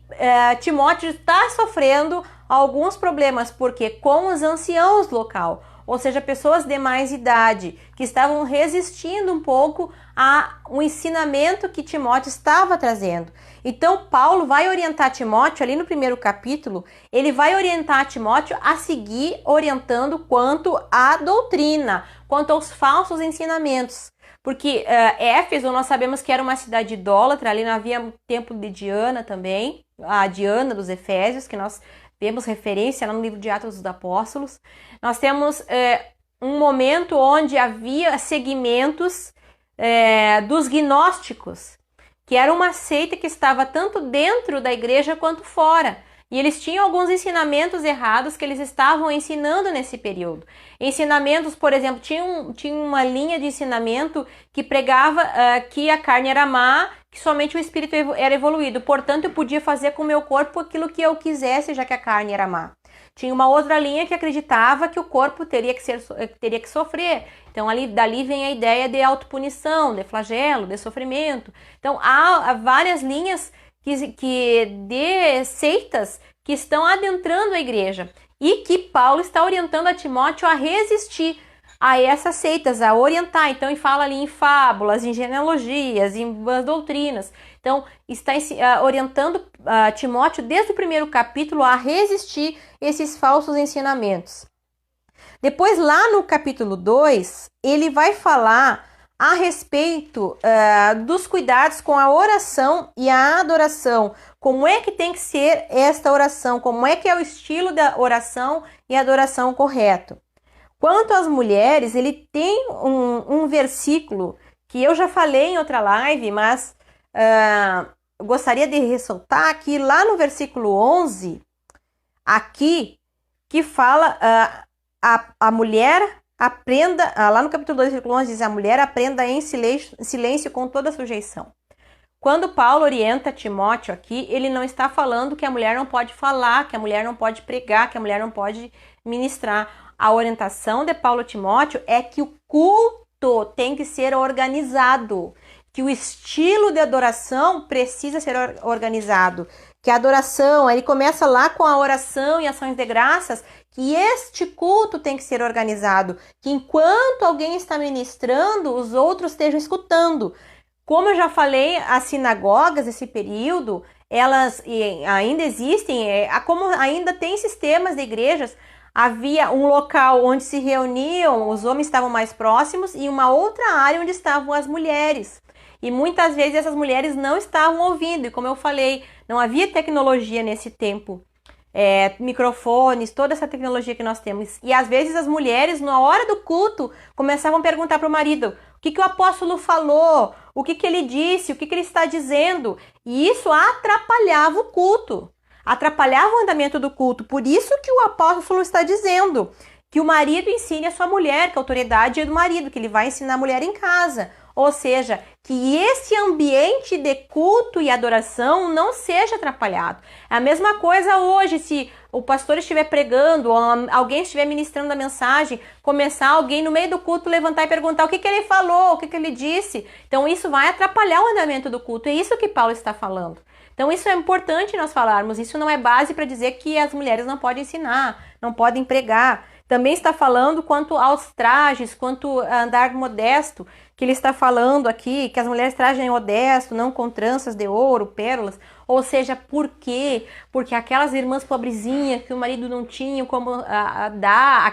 Timóteo está sofrendo alguns problemas, porque com os anciãos local, ou seja, pessoas de mais idade, que estavam resistindo um pouco ao ensinamento que Timóteo estava trazendo. Então, Paulo vai orientar Timóteo, ali no primeiro capítulo, ele vai orientar Timóteo a seguir orientando quanto à doutrina, quanto aos falsos ensinamentos. Porque Éfeso, nós sabemos que era uma cidade idólatra, ali havia o templo de Diana também, a Diana dos Efésios, que nós temos referência lá no livro de Atos dos Apóstolos. Nós temos um momento onde havia segmentos dos gnósticos, que era uma seita que estava tanto dentro da igreja quanto fora. E eles tinham alguns ensinamentos errados que eles estavam ensinando nesse período. Ensinamentos, por exemplo, tinha uma linha de ensinamento que pregava que a carne era má, que somente o espírito era evoluído. Portanto, eu podia fazer com o meu corpo aquilo que eu quisesse, já que a carne era má. Tinha uma outra linha que acreditava que o corpo teria que sofrer. Então, dali vem a ideia de autopunição, de flagelo, de sofrimento. Então, há várias linhas de seitas que estão adentrando a igreja e que Paulo está orientando a Timóteo a resistir a essas seitas, a orientar. Então, ele fala ali em fábulas, em genealogias, em doutrinas. Então, está orientando Timóteo desde o primeiro capítulo a resistir esses falsos ensinamentos. Depois, lá no capítulo 2, ele vai falar a respeito dos cuidados com a oração e a adoração. Como é que tem que ser esta oração? Como é que é o estilo da oração e adoração correto? Quanto às mulheres, ele tem um versículo que eu já falei em outra live, mas gostaria de ressaltar aqui lá no versículo 11, aqui, que fala a mulher aprenda, lá no capítulo 2, versículo 11, diz: a mulher aprenda em silêncio com toda sujeição. Quando Paulo orienta Timóteo aqui, ele não está falando que a mulher não pode falar, que a mulher não pode pregar, que a mulher não pode ministrar. A orientação de Paulo a Timóteo é que o culto tem que ser organizado, que o estilo de adoração precisa ser organizado, que a adoração, ele começa lá com a oração e ações de graças, que este culto tem que ser organizado, que enquanto alguém está ministrando, os outros estejam escutando. Como eu já falei, as sinagogas, esse período, elas ainda existem, como ainda tem sistemas de igrejas, havia um local onde se reuniam, os homens estavam mais próximos, e uma outra área onde estavam as mulheres. E muitas vezes essas mulheres não estavam ouvindo, e como eu falei, não havia tecnologia nesse tempo. Microfones, toda essa tecnologia que nós temos. E às vezes as mulheres, na hora do culto, começavam a perguntar para o marido: o que o apóstolo falou? O que ele disse? O que ele está dizendo? E isso atrapalhava o culto, atrapalhava o andamento do culto. Por isso que o apóstolo está dizendo que o marido ensine a sua mulher, que a autoridade é do marido, que ele vai ensinar a mulher em casa. Ou seja, que esse ambiente de culto e adoração não seja atrapalhado. É a mesma coisa hoje, se o pastor estiver pregando, ou alguém estiver ministrando a mensagem, começar alguém no meio do culto levantar e perguntar o que ele falou, o que ele disse. Então isso vai atrapalhar o andamento do culto. É isso que Paulo está falando. Então isso é importante nós falarmos. Isso não é base para dizer que as mulheres não podem ensinar, não podem pregar. Também está falando quanto aos trajes, quanto a andar modesto, que ele está falando aqui, que as mulheres trajem modesto, não com tranças de ouro, pérolas. Ou seja, por quê? Porque aquelas irmãs pobrezinhas que o marido não tinha como dar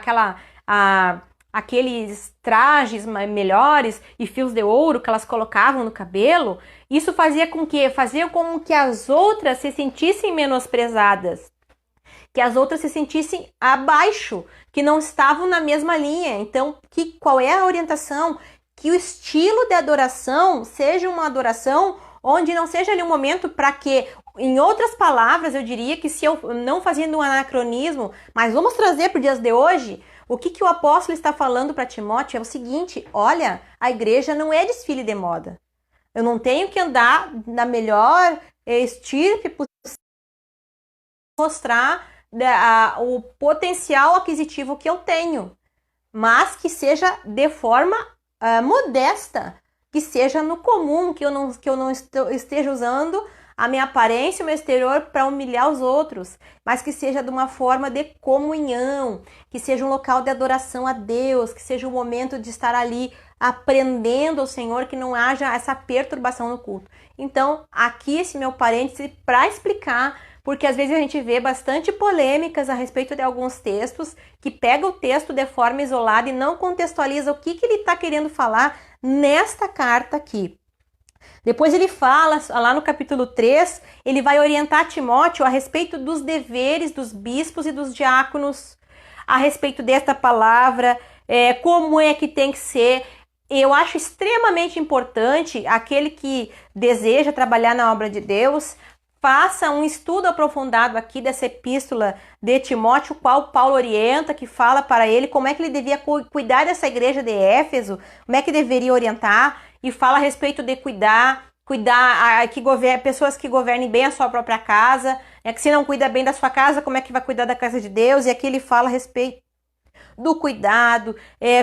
aqueles trajes melhores e fios de ouro que elas colocavam no cabelo, isso fazia com que as outras se sentissem menosprezadas, que as outras se sentissem abaixo, que não estavam na mesma linha. Então, qual é a orientação? Que o estilo de adoração seja uma adoração onde não seja ali um momento para que, em outras palavras, eu diria que, se eu não fazendo um anacronismo, mas vamos trazer para os dias de hoje, o que o apóstolo está falando para Timóteo é o seguinte: olha, a igreja não é desfile de moda. Eu não tenho que andar na melhor estirpe possível, mostrar o potencial aquisitivo que eu tenho, mas que seja de forma modesta, que seja no comum, que eu não esteja usando a minha aparência, o meu exterior para humilhar os outros, mas que seja de uma forma de comunhão, que seja um local de adoração a Deus, que seja um momento de estar ali aprendendo ao Senhor, que não haja essa perturbação no culto. Então, aqui esse meu parêntese para explicar, porque às vezes a gente vê bastante polêmicas a respeito de alguns textos, que pega o texto de forma isolada e não contextualiza o que ele está querendo falar nesta carta aqui. Depois ele fala, lá no capítulo 3, ele vai orientar Timóteo a respeito dos deveres dos bispos e dos diáconos, a respeito desta palavra, como é que tem que ser. Eu acho extremamente importante aquele que deseja trabalhar na obra de Deus, faça um estudo aprofundado aqui dessa epístola de Timóteo, qual Paulo orienta, que fala para ele como é que ele devia cuidar dessa igreja de Éfeso, como é que deveria orientar, e fala a respeito de cuidar pessoas que governem bem a sua própria casa, que se não cuida bem da sua casa, como é que vai cuidar da casa de Deus? E aqui ele fala a respeito do cuidado,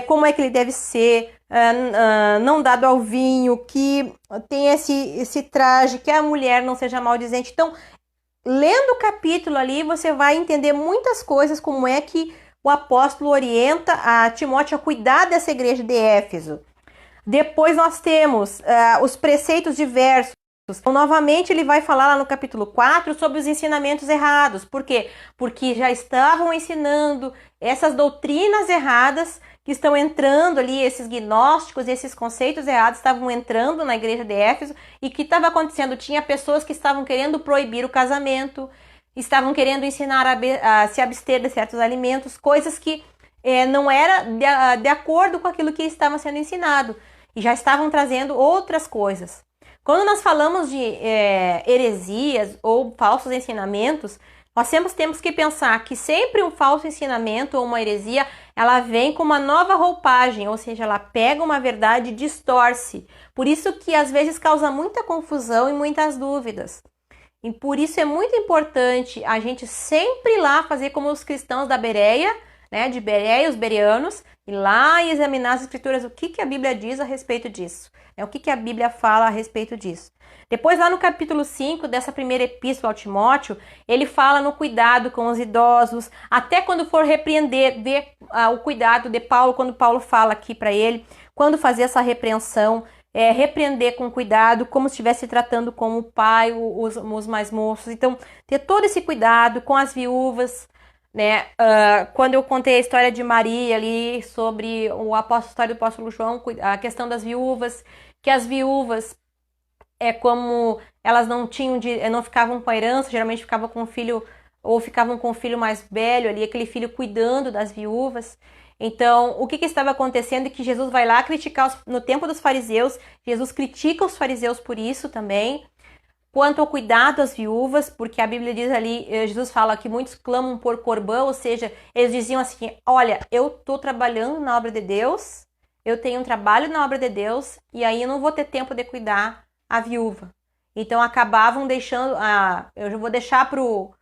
como é que ele deve ser, não dado ao vinho, que tem esse traje, que a mulher não seja maldizente. Então, lendo o capítulo ali, você vai entender muitas coisas, como é que o apóstolo orienta a Timóteo a cuidar dessa igreja de Éfeso. Depois nós temos os preceitos diversos. Então, novamente, ele vai falar lá no capítulo 4 sobre os ensinamentos errados. Por quê? Porque já estavam ensinando essas doutrinas erradas que estão entrando ali, esses gnósticos, esses conceitos errados estavam entrando na igreja de Éfeso. E o que estava acontecendo? Tinha pessoas que estavam querendo proibir o casamento, estavam querendo ensinar a se abster de certos alimentos, coisas que não era de acordo com aquilo que estava sendo ensinado. E já estavam trazendo outras coisas. Quando nós falamos de heresias ou falsos ensinamentos, nós sempre temos que pensar que sempre um falso ensinamento ou uma heresia, ela vem com uma nova roupagem, ou seja, ela pega uma verdade e distorce. Por isso que às vezes causa muita confusão e muitas dúvidas. E por isso é muito importante a gente sempre ir lá fazer como os cristãos da Bereia, de Bereia, os bereanos, ir lá e examinar as escrituras, o que a Bíblia diz a respeito disso. O que a Bíblia fala a respeito disso. Depois, lá no capítulo 5 dessa primeira epístola ao Timóteo, ele fala no cuidado com os idosos, até quando for repreender, ver o cuidado de Paulo, quando Paulo fala aqui para ele, quando fazer essa repreensão, repreender com cuidado, como se estivesse tratando como o pai, os mais moços. Então, ter todo esse cuidado com as viúvas, quando eu contei a história de Maria ali, sobre a história do apóstolo João, a questão das viúvas, que as viúvas, como elas não ficavam com a herança, geralmente ficavam com o filho, ou ficavam com o filho mais velho ali, aquele filho cuidando das viúvas. Então, o que estava acontecendo é que Jesus vai lá criticar, no tempo dos fariseus, Jesus critica os fariseus por isso também. Quanto ao cuidado às viúvas, porque a Bíblia diz ali, Jesus fala que muitos clamam por corbã, ou seja, eles diziam assim, olha, eu estou trabalhando na obra de Deus, eu tenho um trabalho na obra de Deus, e aí eu não vou ter tempo de cuidar a viúva. Então acabavam deixando, eu vou deixar pro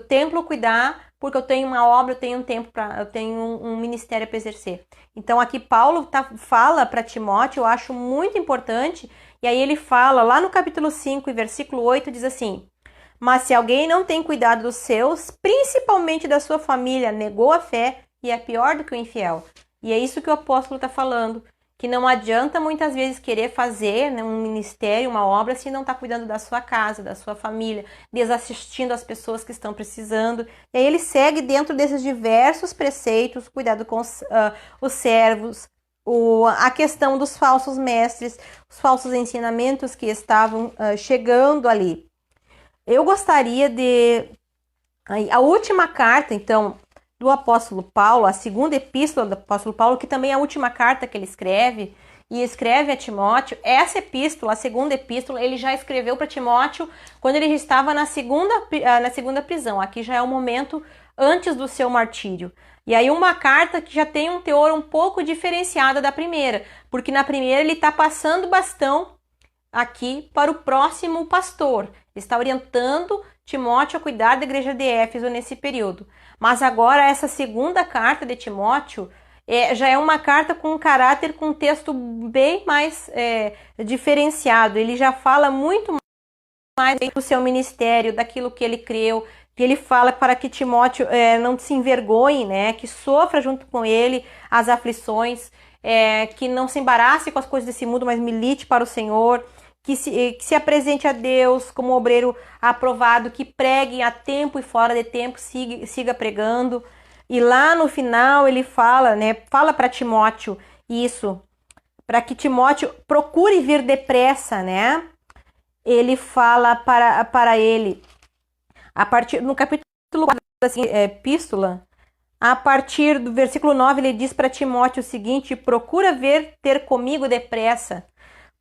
templo cuidar, porque eu tenho uma obra, eu tenho um tempo eu tenho um ministério para exercer. Então aqui Paulo fala para Timóteo, eu acho muito importante. E aí ele fala, lá no capítulo 5 e versículo 8, diz assim, mas se alguém não tem cuidado dos seus, principalmente da sua família, negou a fé e é pior do que o infiel. E é isso que o apóstolo está falando, que não adianta muitas vezes querer fazer um ministério, uma obra, se não está cuidando da sua casa, da sua família, desassistindo as pessoas que estão precisando. E aí ele segue dentro desses diversos preceitos, cuidado com os servos, a questão dos falsos mestres, os falsos ensinamentos que estavam chegando ali. Eu gostaria a última carta, então, do apóstolo Paulo, a segunda epístola do apóstolo Paulo, que também é a última carta que ele escreve, e escreve a Timóteo. Essa epístola, a segunda epístola, ele já escreveu para Timóteo quando ele estava na segunda prisão. Aqui já é o momento antes do seu martírio. E aí uma carta que já tem um teor um pouco diferenciado da primeira, porque na primeira ele está passando o bastão aqui para o próximo pastor. Ele está orientando Timóteo a cuidar da igreja de Éfeso nesse período. Mas agora essa segunda carta de Timóteo já é uma carta com um caráter, com um texto bem mais diferenciado. Ele já fala muito mais do seu ministério, daquilo que ele creu, que ele fala para que Timóteo não se envergonhe, né, que sofra junto com ele as aflições, que não se embarace com as coisas desse mundo, mas milite para o Senhor, que se apresente a Deus como obreiro aprovado, que pregue a tempo e fora de tempo, siga pregando. E lá no final ele fala, né, fala para Timóteo isso, para que Timóteo procure vir depressa, né? Ele fala para ele, a partir no capítulo 4 da epístola, a partir do versículo 9, ele diz para Timóteo o seguinte: procura ter comigo depressa,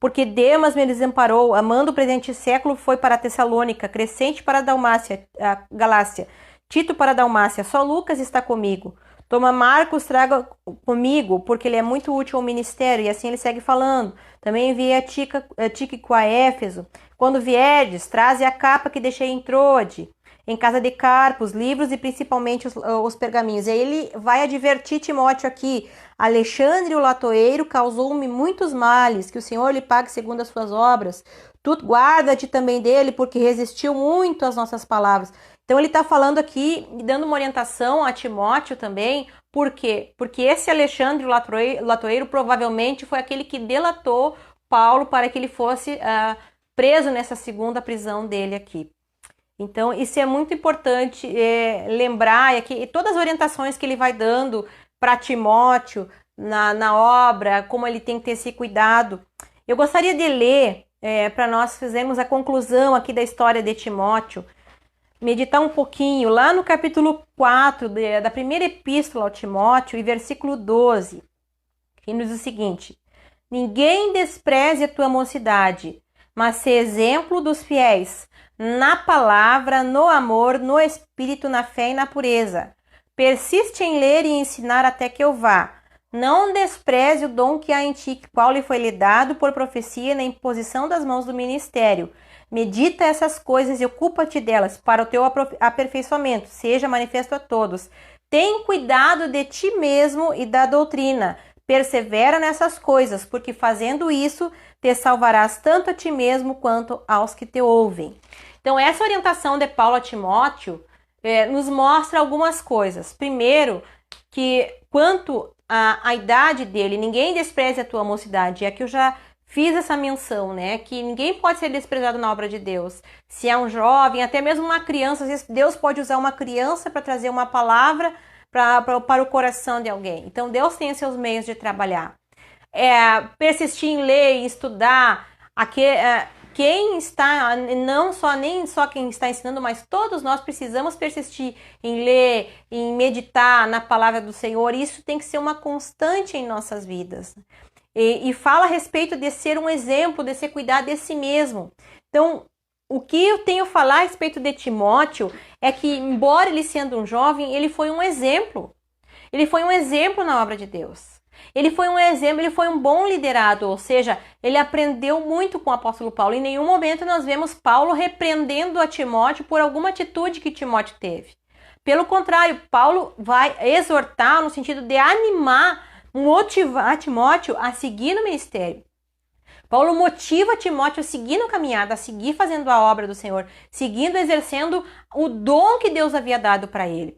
porque Demas me desamparou, amando o presente século, foi para a Tessalônica, Crescente para a Galácia, Tito para a Dalmácia, só Lucas está comigo. Toma Marcos, traga comigo, porque ele é muito útil ao ministério. E assim ele segue falando. Também enviei a Tíquico a Éfeso. Quando vierdes, traze a capa que deixei em Troade, em casa de Carpo, os livros e principalmente os pergaminhos. E aí ele vai advertir Timóteo aqui: Alexandre o latoeiro causou-me muitos males, que o Senhor lhe pague segundo as suas obras. Tu guarda-te também dele, porque resistiu muito às nossas palavras. Então ele está falando aqui, dando uma orientação a Timóteo também. Por quê? Porque esse Alexandre o latoeiro provavelmente foi aquele que delatou Paulo para que ele fosse preso nessa segunda prisão dele aqui. Então isso é muito importante lembrar aqui, todas as orientações que ele vai dando para Timóteo na obra, como ele tem que ter esse cuidado. Eu gostaria de ler, para nós fizermos a conclusão aqui da história de Timóteo, meditar um pouquinho lá no capítulo 4 da primeira epístola ao Timóteo, e versículo 12, que nos diz o seguinte: ninguém despreze a tua mocidade, mas se exemplo dos fiéis, na palavra, no amor, no espírito, na fé e na pureza. Persiste em ler e ensinar até que eu vá. Não despreze o dom que há em ti, qual lhe foi lhe dado por profecia na imposição das mãos do ministério. Medita essas coisas e ocupa-te delas para o teu aperfeiçoamento, seja manifesto a todos. Tem cuidado de ti mesmo e da doutrina. Persevera nessas coisas, porque fazendo isso, te salvarás tanto a ti mesmo quanto aos que te ouvem. Então, essa orientação de Paulo a Timóteo nos mostra algumas coisas. Primeiro, que quanto à idade dele, ninguém despreze a tua mocidade. É que eu já fiz essa menção, né? Que ninguém pode ser desprezado na obra de Deus. Se é um jovem, até mesmo uma criança, às vezes Deus pode usar uma criança para trazer uma palavra para o coração de alguém. Então, Deus tem os seus meios de trabalhar. Persistir em ler e estudar. Quem está, nem só quem está ensinando, mas todos nós precisamos persistir em ler, em meditar na palavra do Senhor. Isso tem que ser uma constante em nossas vidas. E fala a respeito de ser um exemplo, de se cuidar de si mesmo. Então, o que eu tenho a falar a respeito de Timóteo é que, embora ele sendo um jovem, ele foi um exemplo. Ele foi um exemplo na obra de Deus. Ele foi um exemplo, ele foi um bom liderado, ou seja, ele aprendeu muito com o apóstolo Paulo. Em nenhum momento nós vemos Paulo repreendendo a Timóteo por alguma atitude que Timóteo teve. Pelo contrário, Paulo vai exortar no sentido de animar, motivar Timóteo a seguir no ministério. Paulo motiva Timóteo a seguir na caminhada, a seguir fazendo a obra do Senhor, seguindo, exercendo o dom que Deus havia dado para ele.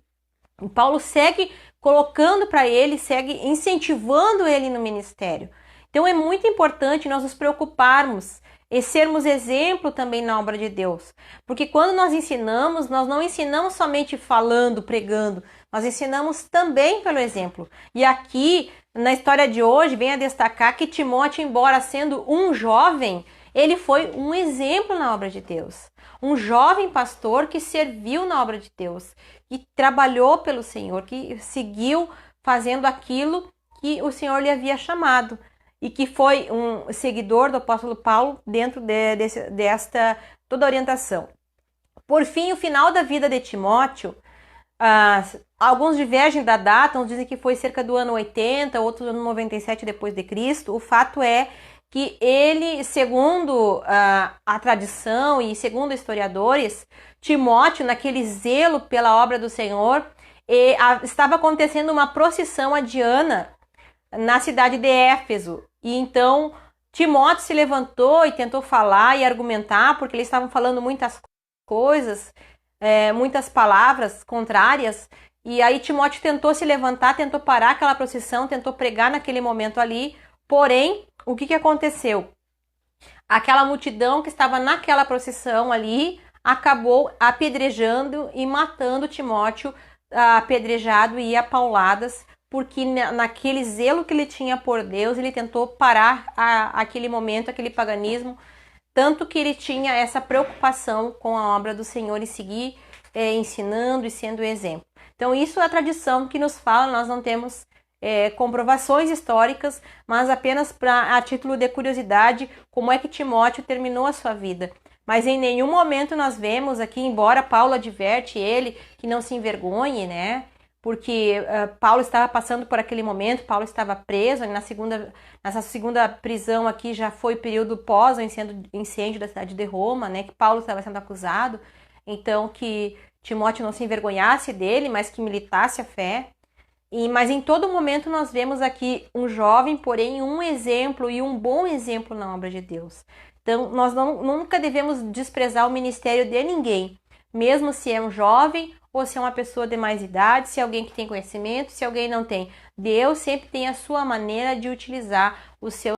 E Paulo segue colocando para ele, segue incentivando ele no ministério. Então é muito importante nós nos preocuparmos e sermos exemplo também na obra de Deus. Porque quando nós ensinamos, nós não ensinamos somente falando, pregando, nós ensinamos também pelo exemplo. E aqui, na história de hoje, vem a destacar que Timóteo, embora sendo um jovem, ele foi um exemplo na obra de Deus. Um jovem pastor que serviu na obra de Deus, que trabalhou pelo Senhor, que seguiu fazendo aquilo que o Senhor lhe havia chamado. E que foi um seguidor do apóstolo Paulo dentro desta toda a orientação. Por fim, o final da vida de Timóteo, alguns divergem da data, uns dizem que foi cerca do ano 80, outros do ano 97 depois de Cristo. O fato é que ele, segundo a tradição e segundo historiadores, Timóteo, naquele zelo pela obra do Senhor, estava acontecendo uma procissão a Diana na cidade de Éfeso. E então Timóteo se levantou e tentou falar e argumentar, porque eles estavam falando muitas coisas, muitas palavras contrárias. E aí Timóteo tentou se levantar, tentou parar aquela procissão, tentou pregar naquele momento ali. Porém, o que aconteceu? Aquela multidão que estava naquela procissão ali acabou apedrejando e matando Timóteo, apedrejado e a pauladas, porque naquele zelo que ele tinha por Deus, ele tentou parar aquele momento, aquele paganismo, tanto que ele tinha essa preocupação com a obra do Senhor e seguir ensinando e sendo exemplo. Então isso é a tradição que nos fala, nós não temos comprovações históricas, mas apenas a título de curiosidade, como é que Timóteo terminou a sua vida. Mas em nenhum momento nós vemos aqui, embora Paulo adverte ele que não se envergonhe, né? Porque Paulo estava passando por aquele momento, Paulo estava preso, nessa segunda prisão aqui já foi o período pós o incêndio da cidade de Roma, né? Que Paulo estava sendo acusado, então que Timóteo não se envergonhasse dele, mas que militasse a fé. Mas em todo momento nós vemos aqui um jovem, porém um exemplo e um bom exemplo na obra de Deus. Então nós nunca devemos desprezar o ministério de ninguém, mesmo se é um jovem ou se é uma pessoa de mais idade, se é alguém que tem conhecimento, se alguém não tem. Deus sempre tem a sua maneira de utilizar os seus